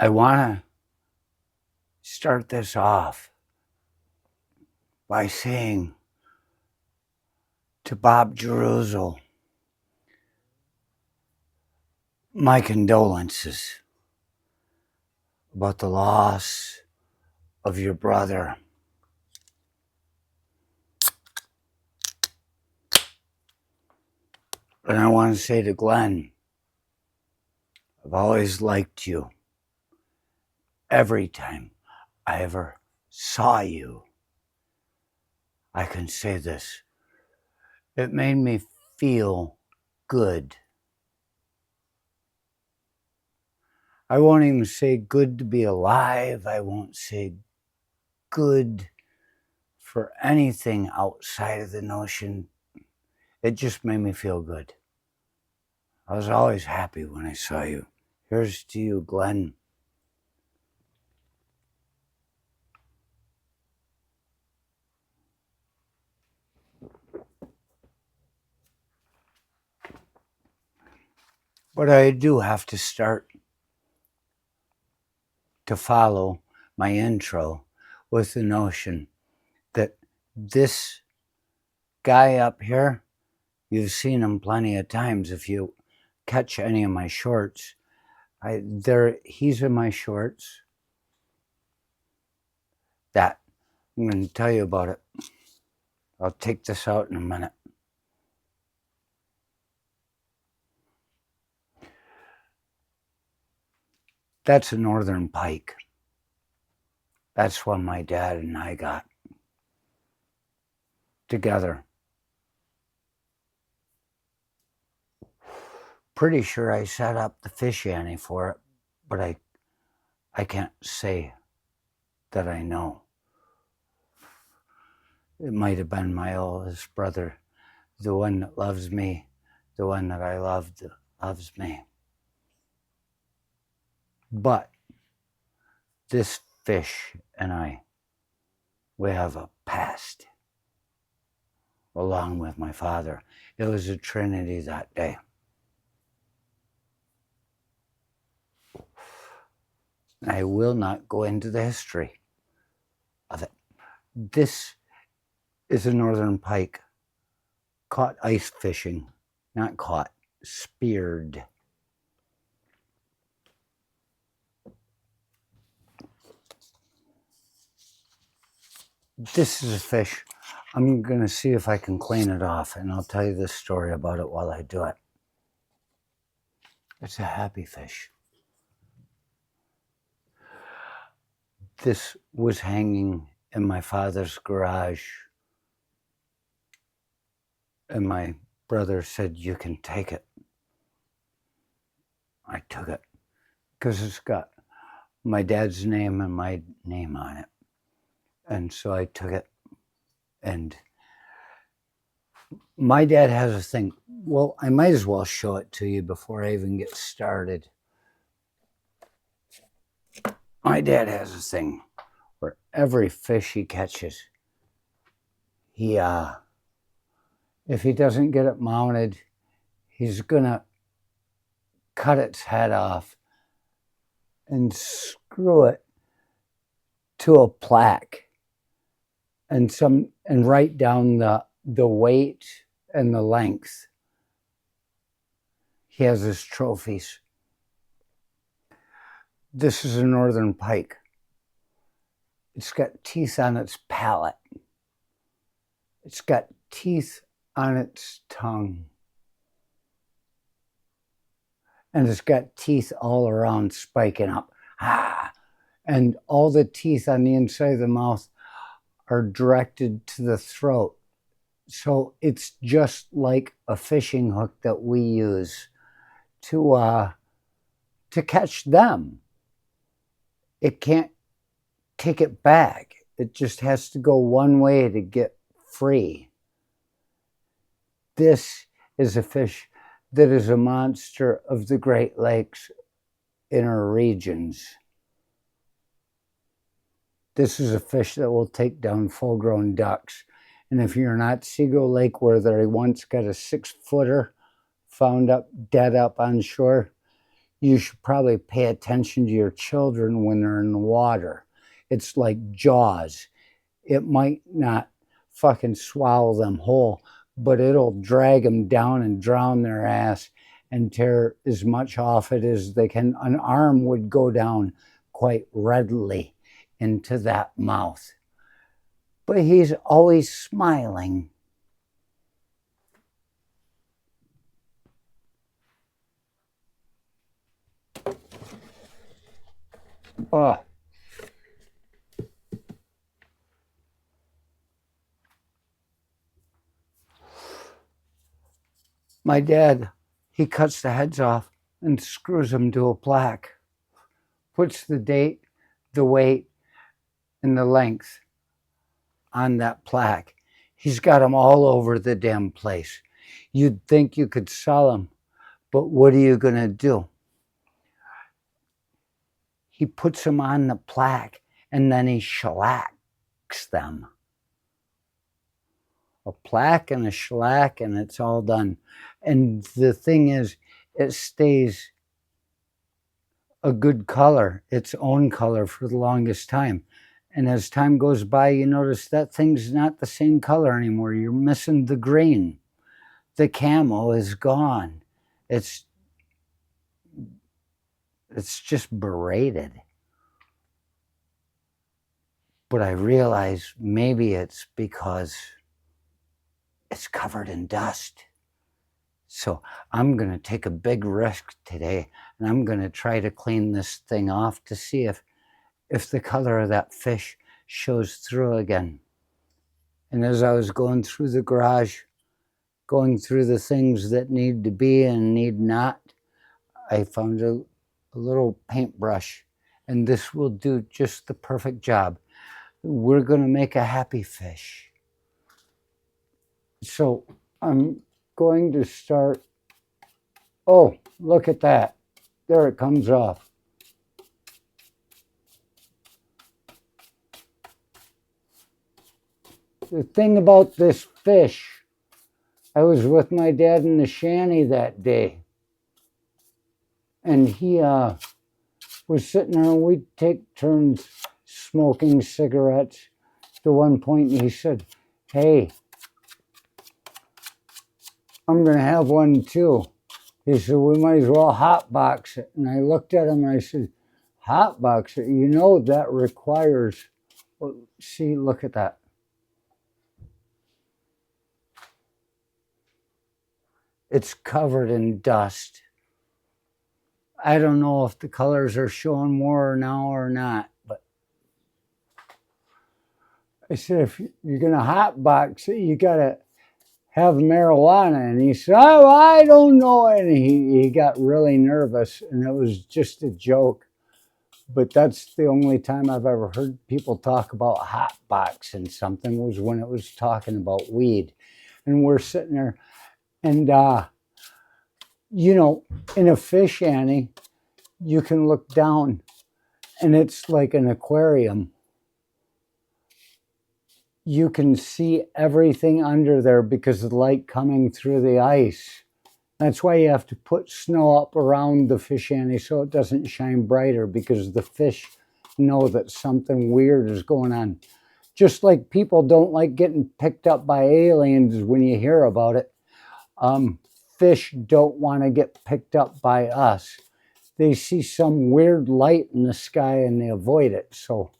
I want to start this off by saying to Bob Jeruzal, my condolences about the loss of your brother. And I want to say to Glenn, I've always liked you. Every time I ever saw you, I can say this, it made me feel good. I won't even say good to be alive. I won't say good for anything outside of the notion. It just made me feel good. I was always happy when I saw you. Here's to you, Glenn. But I do have to start to follow my intro with the notion that this guy up here, you've seen him plenty of times. If you catch any of my shorts, he's in my shorts. That, I'm going to tell you about it. I'll take this out in a minute. That's a northern pike. That's one my dad and I got together. Pretty sure I set up the fish ante for it, but I can't say that I know. It might have been my oldest brother, the one that loves me, the one that I loved that loves me. But this fish and I, we have a past along with my father. It was a trinity that day. I will not go into the history of it. This is a northern pike caught ice fishing, not caught, speared. This is a fish. I'm going to see if I can clean it off, and I'll tell you this story about it while I do it. It's a happy fish. This was hanging in my father's garage, and my brother said, you can take it. I took it because it's got my dad's name and my name on it. And so I took it, and my dad has a thing. Well, I might as well show it to you before I even get started. My dad has a thing where every fish he catches, if he doesn't get it mounted, he's gonna cut its head off and screw it to a plaque and write down the weight and the length. He has his trophies. This is a northern pike. It's got teeth on its palate. It's got teeth on its tongue. And it's got teeth all around spiking up. And all the teeth on the inside of the mouth are directed to the throat. So it's just like a fishing hook that we use to catch them. It can't kick it back. It just has to go one way to get free. This is a fish that is a monster of the Great Lakes inner regions. This is a fish that will take down full-grown ducks. And if you're not Seagull Lake, where they once got a 6-footer found dead up on shore, you should probably pay attention to your children when they're in the water. It's like Jaws. It might not fucking swallow them whole, but it'll drag them down and drown their ass and tear as much off it as they can. An arm would go down quite readily into that mouth. But he's always smiling. Oh. My dad, he cuts the heads off and screws them to a plaque, puts the date, the weight, and the length on that plaque. He's got them all over the damn place. You'd think you could sell them, but what are you going to do? He puts them on the plaque and then he shellacks them. A plaque and a shellac, and it's all done. And the thing is, it stays a good color, its own color, for the longest time. And as time goes by, you notice that thing's not the same color anymore. You're missing the green. The camo is gone. It's just berated. But I realize maybe it's because it's covered in dust. So I'm going to take a big risk today, and I'm going to try to clean this thing off to see if the color of that fish shows through again. And as I was going through the garage, going through the things that need to be and need not, I found a little paintbrush, and this will do just the perfect job. We're going to make a happy fish. So I'm going to start. Oh, look at that. There it comes off. The thing about this fish, I was with my dad in the shanty that day, and he was sitting there, and we'd take turns smoking cigarettes. To one point, he said, "Hey, I'm going to have one too." He said, "We might as well hotbox it." And I looked at him and I said, "Hotbox it? You know that requires..." Well, see, look at that. It's covered in dust. I don't know if the colors are showing more now or not, but I said, if you're going to hotbox it, you got to have marijuana. And he said, "Oh, I don't know." And he got really nervous, and it was just a joke. But that's the only time I've ever heard people talk about hotboxing something, was when it was talking about weed. And we're sitting there, and you know, in a fish shanty, you can look down, and it's like an aquarium. You can see everything under there because of the light coming through the ice. That's why you have to put snow up around the fish shanty so it doesn't shine brighter, because the fish know that something weird is going on. Just like people don't like getting picked up by aliens when you hear about it, fish don't want to get picked up by us. They see some weird light in the sky and they avoid it. So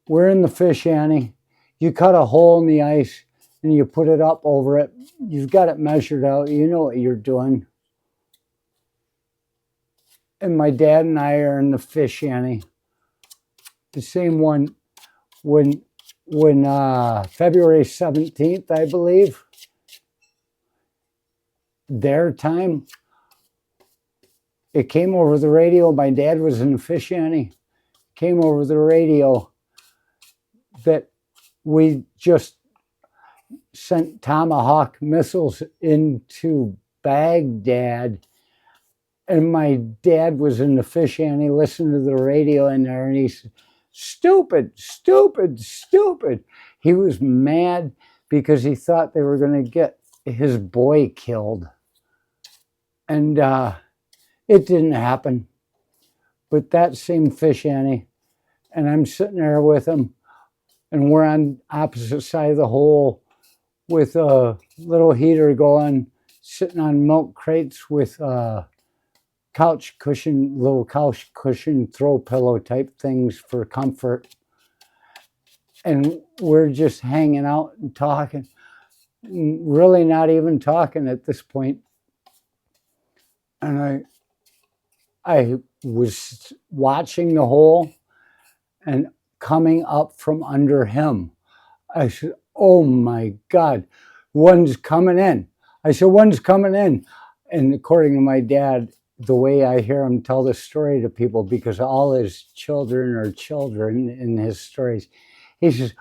we're in the fish shanty. You cut a hole in the ice and you put it up over it. You've got it measured out. You know what you're doing. And my dad and I are in the fish shanty. The same one when February 17th, I believe, their time, it came over the radio. My dad was in the fish shanty. Came over the radio that we just sent Tomahawk missiles into Baghdad. And my dad was in the fish shanty listening to the radio in there, and he said, "Stupid, stupid, stupid." He was mad because he thought they were going to get his boy killed. And it didn't happen. But that same fish, Annie, and I'm sitting there with him, and we're on opposite side of the hole with a little heater going, sitting on milk crates with couch cushion, little couch cushion, throw pillow type things for comfort. And we're just hanging out and talking, really not even talking at this point. And I was watching the hole and coming up from under him. I said, oh my God, one's coming in. I said, one's coming in. And according to my dad, the way I hear him tell the story to people, because all his children are children in his stories, he says,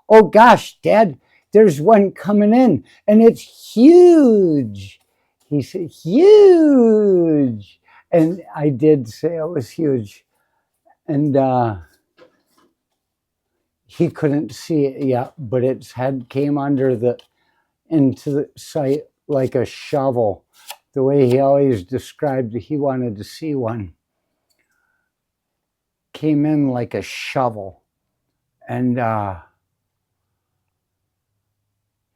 oh gosh, Dad, there's one coming in and it's huge. He said, huge. And I did say it was huge. And he couldn't see it yet, but its head came into the sight like a shovel. The way he always described he wanted to see one. Came in like a shovel. And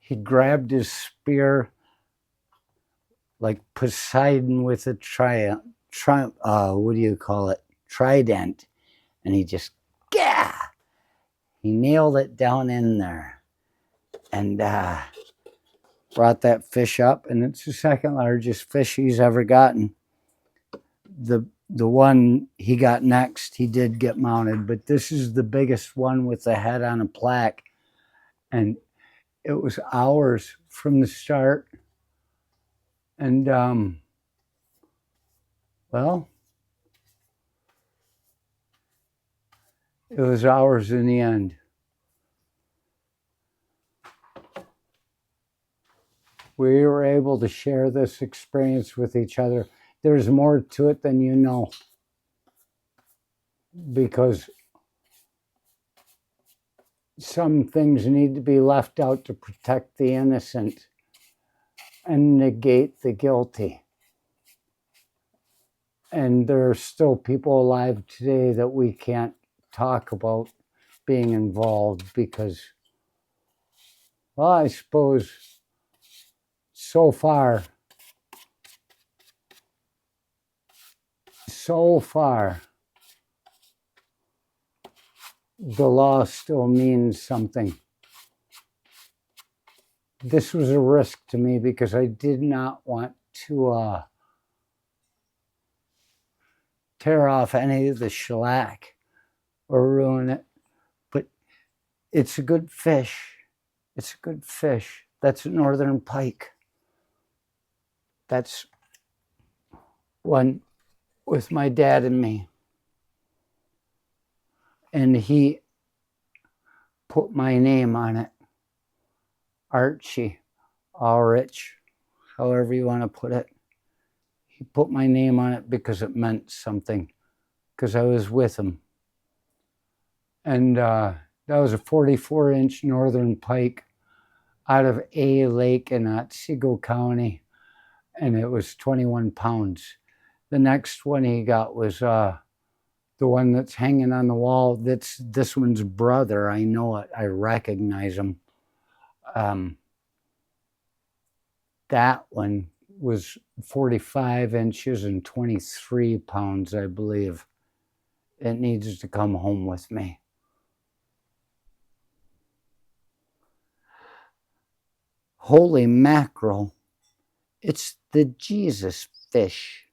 he grabbed his spear like Poseidon with a what do you call it? Trident. And he just, yeah, he nailed it down in there. And brought that fish up, and it's the second largest fish he's ever gotten. The one he got next, he did get mounted, but this is the biggest one with the head on a plaque. And it was hours from the start. And, well, it was hours in the end. We were able to share this experience with each other. There's more to it than you know, because some things need to be left out to protect the innocent and negate the guilty. And there are still people alive today that we can't talk about being involved because, well, I suppose so far, the law still means something. This was a risk to me because I did not want to tear off any of the shellac or ruin it. But it's a good fish. It's a good fish. That's a northern pike. That's one with my dad and me. And he put my name on it. Archie, Ulrich, however you want to put it. He put my name on it because it meant something, because I was with him. And that was a 44-inch northern pike out of A Lake in Otsego County, and it was 21 pounds. The next one he got was the one that's hanging on the wall. That's this one's brother. I know it. I recognize him. That one was 45 inches and 23 pounds, I believe. It needs to come home with me. Holy mackerel. It's the Jesus fish.